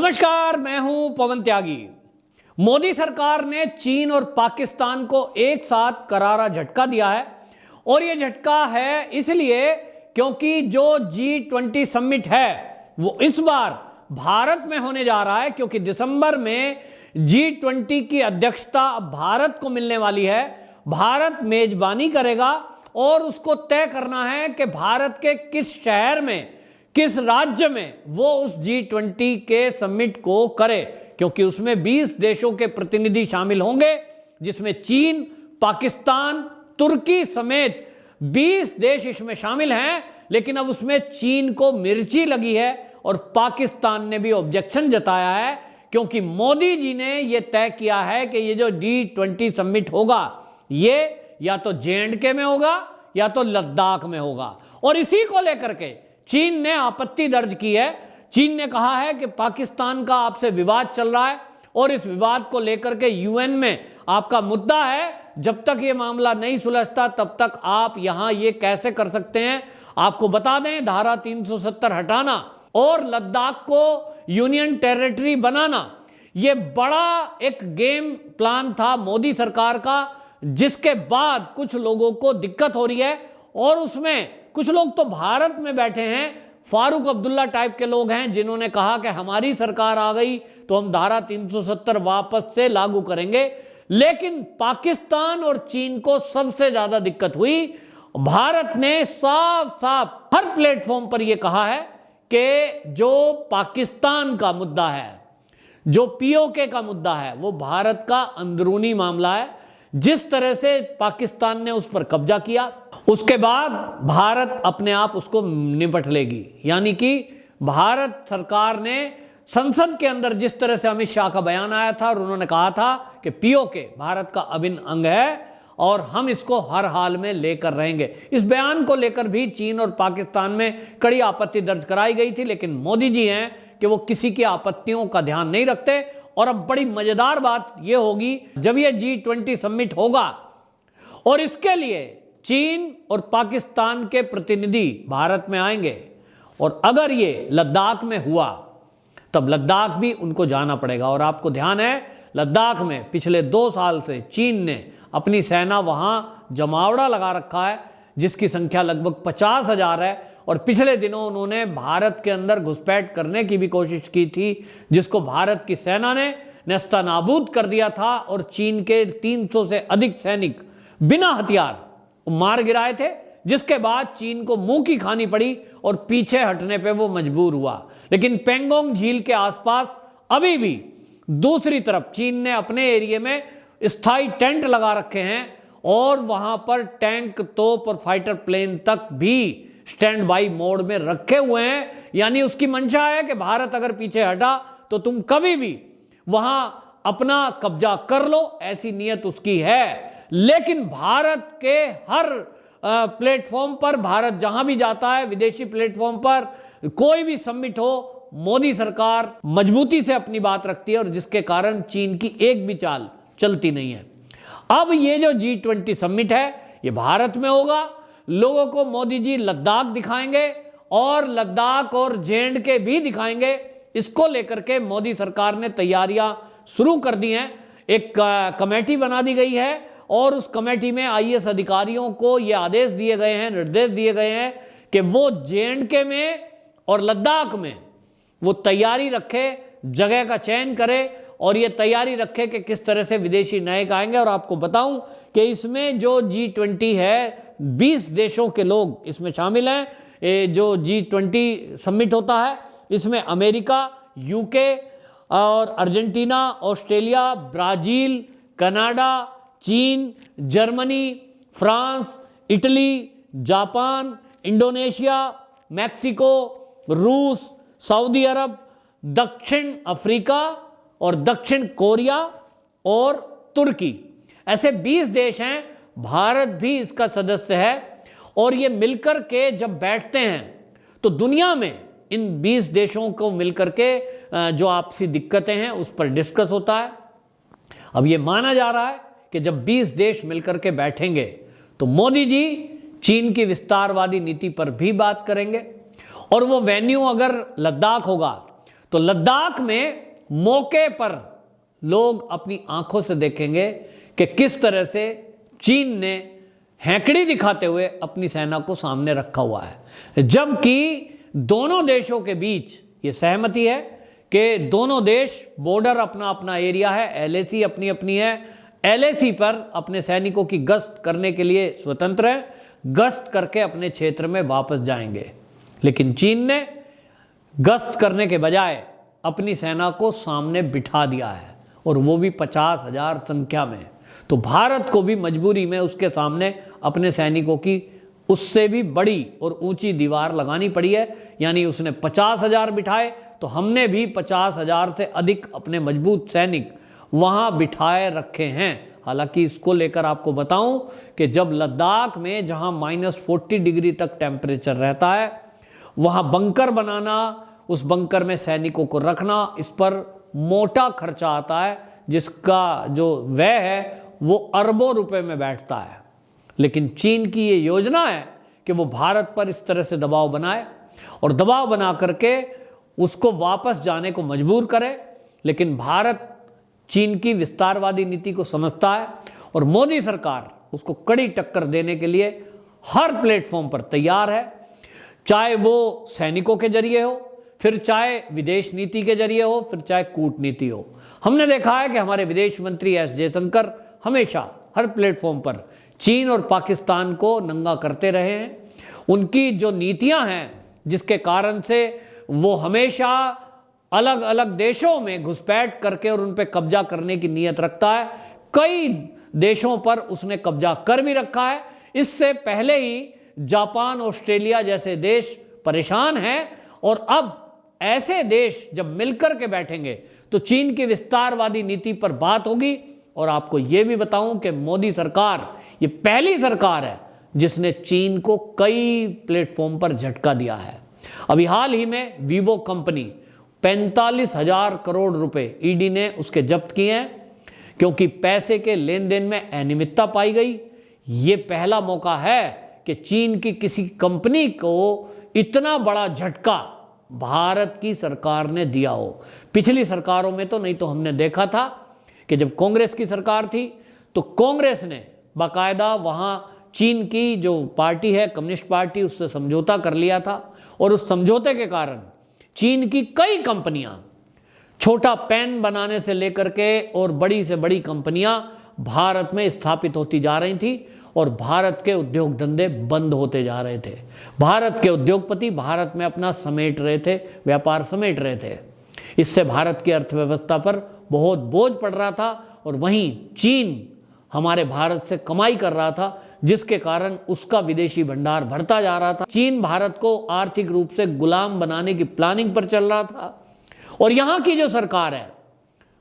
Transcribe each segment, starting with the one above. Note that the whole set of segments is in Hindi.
नमस्कार, मैं हूं पवन त्यागी। मोदी सरकार ने चीन और पाकिस्तान को एक साथ करारा झटका दिया है और यह झटका है इसलिए क्योंकि जो G20 समिट है वो इस बार भारत में होने जा रहा है, क्योंकि दिसंबर में G20 की अध्यक्षता भारत को मिलने वाली है। भारत मेजबानी करेगा और उसको तय करना है कि भारत के किस शहर में, किस राज्य में वो उस G20 के समिट को करे, क्योंकि उसमें 20 देशों के प्रतिनिधि शामिल होंगे, जिसमें चीन, पाकिस्तान, तुर्की समेत 20 देश इसमें शामिल हैं। लेकिन अब उसमें चीन को मिर्ची लगी है और पाकिस्तान ने भी ऑब्जेक्शन जताया है, क्योंकि मोदी जी ने यह तय किया है कि ये जो G20 समिट होगा ये या तो J&K में होगा या तो लद्दाख में होगा। और इसी को लेकर के चीन ने आपत्ति दर्ज की है। चीन ने कहा है कि पाकिस्तान का आपसे विवाद चल रहा है और इस विवाद को लेकर के यूएन में आपका मुद्दा है। जब तक ये मामला नहीं सुलझता तब तक आप यहां ये कैसे कर सकते हैं। आपको बता दें, धारा 370 हटाना और लद्दाख को यूनियन टेरिटरी बनाना, ये बड़ा एक गेम प्लान था मोदी सरकार का, जिसके बाद कुछ लोगों को दिक्कत हो रही है। और उसमें कुछ लोग तो भारत में बैठे हैं, फारूक अब्दुल्ला टाइप के लोग हैं, जिन्होंने कहा कि हमारी सरकार आ गई तो हम धारा 370 वापस से लागू करेंगे। लेकिन पाकिस्तान और चीन को सबसे ज्यादा दिक्कत हुई। भारत ने साफ साफ हर प्लेटफॉर्म पर यह कहा है कि जो पाकिस्तान का मुद्दा है, जो पीओके का मुद्दा है, वो भारत का अंदरूनी मामला है। जिस तरह से पाकिस्तान ने उस पर कब्जा किया, उसके बाद भारत अपने आप उसको निपट लेगी। यानी कि भारत सरकार ने संसद के अंदर जिस तरह से अमित शाह का बयान आया था और उन्होंने कहा था कि पीओके भारत का अभिन्न अंग है और हम इसको हर हाल में लेकर रहेंगे। इस बयान को लेकर भी चीन और पाकिस्तान में कड़ी आपत्ति दर्ज कराई गई थी, लेकिन मोदी जी हैं कि वो किसी की आपत्तियों का ध्यान नहीं रखते। और अब बड़ी मजेदार बात यह होगी, जब ये G20 समिट होगा और इसके लिए चीन और पाकिस्तान के प्रतिनिधि भारत में आएंगे, और अगर ये लद्दाख में हुआ तब लद्दाख भी उनको जाना पड़ेगा। और आपको ध्यान है, लद्दाख में पिछले 2 साल से चीन ने अपनी सेना वहां जमावड़ा लगा रखा है, जिसकी संख्या लगभग 50,000 है। और पिछले दिनों उन्होंने भारत के अंदर घुसपैठ करने की भी कोशिश की थी, जिसको भारत की सेना ने नेस्तनाबूद कर दिया था। और चीन के 300 से अधिक सैनिक बिना हथियार मार गिराए थे, जिसके बाद चीन को मुंह की खानी पड़ी और पीछे हटने पे वो मजबूर हुआ। लेकिन पेंगोंग झील के आसपास अभी भी दूसरी तरफ चीन ने अपने एरिया में स्थायी टेंट लगा रखे हैं और वहां पर टैंक, तोप और फाइटर प्लेन तक भी स्टैंड बाई मोड में रखे हुए हैं। यानी उसकी मंशा है कि भारत अगर पीछे हटा तो तुम कभी भी वहां अपना कब्जा कर लो, ऐसी नीयत उसकी है। लेकिन भारत के हर प्लेटफॉर्म पर, भारत जहां भी जाता है, विदेशी प्लेटफॉर्म पर कोई भी समिट हो, मोदी सरकार मजबूती से अपनी बात रखती है और जिसके कारण चीन की एक भी चाल चलती नहीं है। अब ये जो G20 समिट है ये भारत में होगा। लोगों को मोदी जी लद्दाख दिखाएंगे और लद्दाख और J&K भी दिखाएंगे। इसको लेकर के मोदी सरकार ने तैयारियां शुरू कर दी हैं। एक कमेटी बना दी गई है और उस कमेटी में IAS अधिकारियों को ये आदेश दिए गए हैं, निर्देश दिए गए हैं कि वो J&K में और लद्दाख में वो तैयारी रखे, जगह का चयन करे और ये तैयारी रखे कि किस तरह से विदेशी नायक आएंगे। और आपको बताऊं कि इसमें जो G20 है, 20 देशों के लोग इसमें शामिल हैं। जो G20 समिट होता है इसमें अमेरिका, यूके और अर्जेंटीना, ऑस्ट्रेलिया, ब्राजील, कनाडा, चीन, Germany, France, Italy, Japan, Indonesia, Mexico, रूस, सऊदी अरब, दक्षिण अफ्रीका और दक्षिण कोरिया और तुर्की, ऐसे 20 देश हैं। भारत भी इसका सदस्य है और ये मिलकर के जब बैठते हैं तो दुनिया में इन 20 देशों को मिलकर के जो आपसी दिक्कतें हैं उस पर डिस्कस होता है। अब ये माना जा रहा है कि जब 20 देश मिलकर के बैठेंगे तो मोदी जी चीन की विस्तारवादी नीति पर भी बात करेंगे और वो वेन्यू अगर लद्दाख होगा तो लद्दाख में मौके पर लोग अपनी आंखों से देखेंगे कि किस तरह से चीन ने हैंकड़ी दिखाते हुए अपनी सेना को सामने रखा हुआ है, जबकि दोनों देशों के बीच ये सहमति है कि दोनों देश बॉर्डर अपना अपना एरिया है, एलएसी अपनी अपनी है, एलएसी पर अपने सैनिकों की गश्त करने के लिए स्वतंत्र है, गश्त करके अपने क्षेत्र में वापस जाएंगे। लेकिन चीन ने गश्त करने के बजाय अपनी सेना को सामने बिठा दिया है, और वो भी 50,000 संख्या में। तो भारत को भी मजबूरी में उसके सामने अपने सैनिकों की उससे भी बड़ी और ऊंची दीवार लगानी पड़ी है। यानी उसने 50,000 बिठाए तो हमने भी 50,000 से अधिक अपने मजबूत सैनिक वहां बिठाए रखे हैं। हालांकि इसको लेकर आपको बताऊं कि जब लद्दाख में जहां -40 डिग्री तक टेम्परेचर रहता है, वहां बंकर बनाना, उस बंकर में सैनिकों को रखना, इस पर मोटा खर्चा आता है, जिसका जो व्यय है वो अरबों रुपए में बैठता है। लेकिन चीन की ये योजना है कि वो भारत पर इस तरह से दबाव बनाए और दबाव बना करके उसको वापस जाने को मजबूर करे। लेकिन भारत चीन की विस्तारवादी नीति को समझता है और मोदी सरकार उसको कड़ी टक्कर देने के लिए हर प्लेटफॉर्म पर तैयार है, चाहे वो सैनिकों के जरिए हो, फिर चाहे विदेश नीति के जरिए हो, फिर चाहे कूटनीति हो। हमने देखा है कि हमारे विदेश मंत्री एस जयशंकर हमेशा हर प्लेटफॉर्म पर चीन और पाकिस्तान को नंगा करते रहे हैं। उनकी जो नीतियां हैं, जिसके कारण से वो हमेशा अलग अलग देशों में घुसपैठ करके और उन पर कब्जा करने की नीयत रखता है। कई देशों पर उसने कब्जा कर भी रखा है। इससे पहले ही जापान, ऑस्ट्रेलिया जैसे देश परेशान हैं, और अब ऐसे देश जब मिलकर के बैठेंगे तो चीन की विस्तारवादी नीति पर बात होगी। और आपको यह भी बताऊं कि मोदी सरकार ये पहली सरकार है जिसने चीन को कई प्लेटफॉर्म पर झटका दिया है। अभी हाल ही में वीवो कंपनी 45,000 करोड़ रुपए ईडी ने उसके जब्त किए हैं, क्योंकि पैसे के लेन देन में अनियमितता पाई गई। ये पहला मौका है कि चीन की किसी कंपनी को इतना बड़ा झटका भारत की सरकार ने दिया हो। पिछली सरकारों में तो नहीं, तो हमने देखा था कि जब कांग्रेस की सरकार थी तो कांग्रेस ने बाकायदा वहां चीन की जो पार्टी है, कम्युनिस्ट पार्टी, उससे समझौता कर लिया था, और उस समझौते के कारण चीन की कई कंपनियां, छोटा पेन बनाने से लेकर के और बड़ी से बड़ी कंपनियां भारत में स्थापित होती जा रही थी, और भारत के उद्योग धंधे बंद होते जा रहे थे। भारत के उद्योगपति भारत में अपना समेट रहे थे, व्यापार समेट रहे थे। इससे भारत की अर्थव्यवस्था पर बहुत बोझ पड़ रहा था, और वहीं चीन हमारे भारत से कमाई कर रहा था, जिसके कारण उसका विदेशी भंडार बढ़ता जा रहा था। चीन भारत को आर्थिक रूप से गुलाम बनाने की प्लानिंग पर चल रहा था, और यहां की जो सरकार है,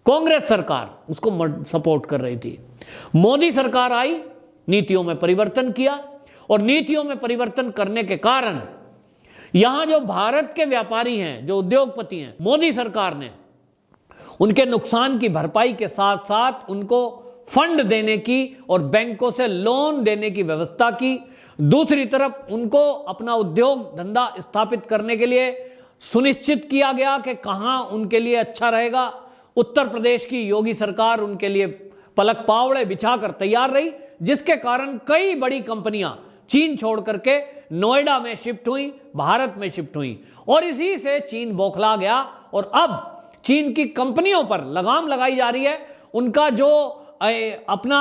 कांग्रेस सरकार, उसको सपोर्ट कर रही थी। मोदी सरकार आई, नीतियों में परिवर्तन किया, और नीतियों में परिवर्तन करने के कारण यहां जो भारत के व्यापारी हैं, जो उद्योगपति हैं, मोदी सरकार ने उनके नुकसान की भरपाई के साथ साथ उनको फंड देने की और बैंकों से लोन देने की व्यवस्था की। दूसरी तरफ उनको अपना उद्योग धंधा स्थापित करने के लिए सुनिश्चित किया गया कि कहां उनके लिए अच्छा रहेगा। उत्तर प्रदेश की योगी सरकार उनके लिए पलक पावड़े बिछाकर तैयार रही, जिसके कारण कई बड़ी कंपनियां चीन छोड़ करके नोएडा में शिफ्ट हुई, भारत में शिफ्ट हुई, और इसी से चीन बौखला गया। और अब चीन की कंपनियों पर लगाम लगाई जा रही है। उनका जो अपना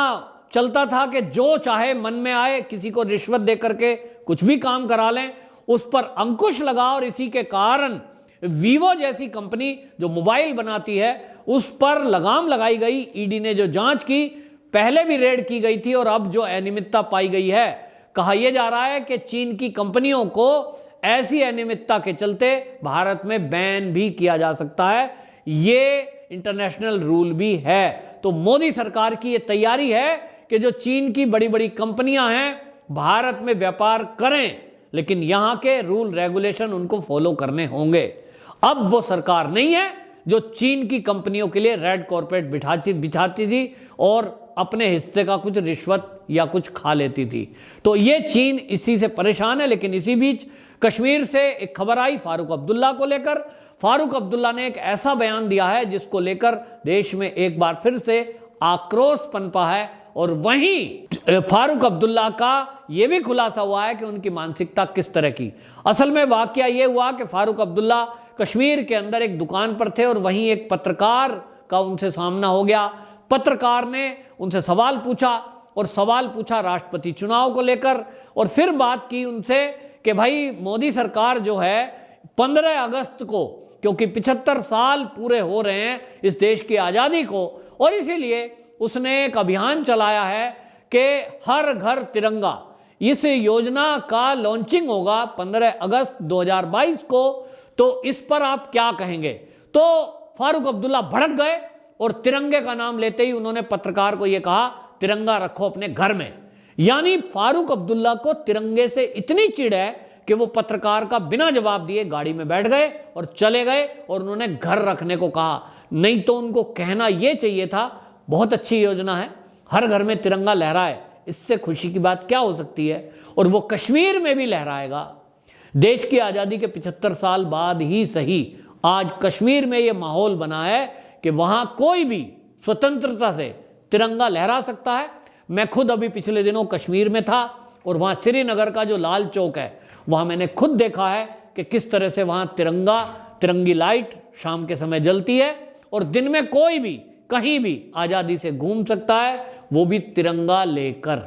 चलता था कि जो चाहे मन में आए किसी को रिश्वत दे करके कुछ भी काम करा लें, उस पर अंकुश लगा, और इसी के कारण वीवो जैसी कंपनी जो मोबाइल बनाती है उस पर लगाम लगाई गई। ईडी ने जो जांच की, पहले भी रेड की गई थी, और अब जो अनियमितता पाई गई है, कहा यह जा रहा है कि चीन की कंपनियों को ऐसी अनियमितता के चलते भारत में बैन भी किया जा सकता है। ये इंटरनेशनल रूल भी है। तो मोदी सरकार की ये तैयारी है कि जो चीन की बड़ी बड़ी कंपनियां हैं भारत में व्यापार करें, लेकिन यहां के रूल रेगुलेशन उनको फॉलो करने होंगे। अब वो सरकार नहीं है जो चीन की कंपनियों के लिए रेड कॉर्पोरेट बिछाती थी और अपने हिस्से का कुछ रिश्वत या कुछ खा लेती थी। तो ये चीन इसी से परेशान है। लेकिन इसी बीच कश्मीर से एक खबर आई फारूक अब्दुल्ला को लेकर। फारूक अब्दुल्ला ने एक ऐसा बयान दिया है जिसको लेकर देश में एक बार फिर से आक्रोश पनपा है। और वहीं फारूक अब्दुल्ला का यह भी खुलासा हुआ है कि उनकी मानसिकता किस तरह की। असल में वाकया यह हुआ कि फारूक अब्दुल्ला कश्मीर के अंदर एक दुकान पर थे और वहीं एक पत्रकार का उनसे सामना हो गया। पत्रकार ने उनसे सवाल पूछा और सवाल पूछा राष्ट्रपति चुनाव को लेकर, और फिर बात की उनसे कि भाई मोदी सरकार जो है 15 अगस्त को, क्योंकि 75 साल पूरे हो रहे हैं इस देश की आज़ादी को, और इसीलिए उसने एक अभियान चलाया है कि हर घर तिरंगा, इस योजना का लॉन्चिंग होगा 15 अगस्त 2022 को। तो इस पर आप क्या कहेंगे? तो फारूक अब्दुल्ला भड़क गए और तिरंगे का नाम लेते ही उन्होंने पत्रकार को यह कहा, तिरंगा रखो अपने घर में। यानी फारूक अब्दुल्ला को तिरंगे से इतनी चिढ़ है कि वो पत्रकार का बिना जवाब दिए गाड़ी में बैठ गए और चले गए, और उन्होंने घर रखने को कहा। नहीं तो उनको कहना यह चाहिए था, बहुत अच्छी योजना है, हर घर में तिरंगा लहराए, इससे खुशी की बात क्या हो सकती है। और वो कश्मीर में भी लहराएगा। देश की आज़ादी के 75 साल बाद ही सही, आज कश्मीर में ये माहौल बना है कि वहाँ कोई भी स्वतंत्रता से तिरंगा लहरा सकता है। मैं खुद अभी पिछले दिनों कश्मीर में था और वहाँ श्रीनगर का जो लाल चौक है, वहाँ मैंने खुद देखा है कि किस तरह से वहाँ तिरंगी लाइट शाम के समय जलती है, और दिन में कोई भी कहीं भी आज़ादी से घूम सकता है, वो भी तिरंगा लेकर।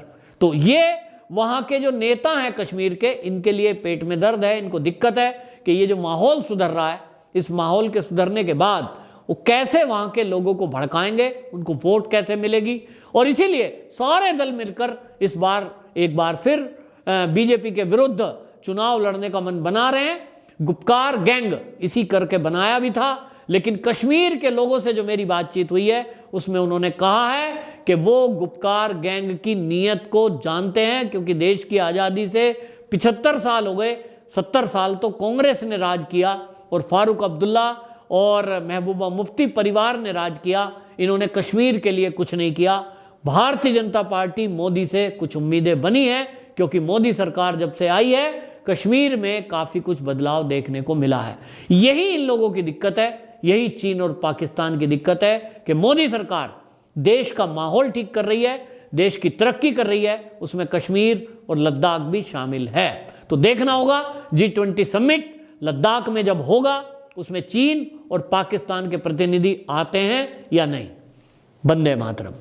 तो ये वहाँ के जो नेता हैं कश्मीर के, इनके लिए पेट में दर्द है, इनको दिक्कत है कि ये जो माहौल सुधर रहा है, इस माहौल के सुधरने के बाद वो कैसे वहाँ के लोगों को भड़काएंगे, उनको वोट कैसे मिलेगी। और इसीलिए सारे दल मिलकर इस बार एक बार फिर बीजेपी के विरुद्ध चुनाव लड़ने का मन बना रहे हैं। गुपकार गैंग इसी करके बनाया भी था, लेकिन कश्मीर के लोगों से जो मेरी बातचीत हुई है उसमें उन्होंने कहा है कि वो गुपकार गैंग की नीयत को जानते हैं, क्योंकि देश की आज़ादी से 75 साल हो गए, 70 साल तो कांग्रेस ने राज किया और फारूक अब्दुल्ला और महबूबा मुफ्ती परिवार ने राज किया। इन्होंने कश्मीर के लिए कुछ नहीं किया। भारतीय जनता पार्टी मोदी से कुछ उम्मीदें बनी हैं, क्योंकि मोदी सरकार जब से आई है कश्मीर में काफ़ी कुछ बदलाव देखने को मिला है। यही इन लोगों की दिक्कत है, यही चीन और पाकिस्तान की दिक्कत है कि मोदी सरकार देश का माहौल ठीक कर रही है, देश की तरक्की कर रही है, उसमें कश्मीर और लद्दाख भी शामिल है। तो देखना होगा G20 समिट लद्दाख में जब होगा, उसमें चीन और पाकिस्तान के प्रतिनिधि आते हैं या नहीं। वंदे मातरम।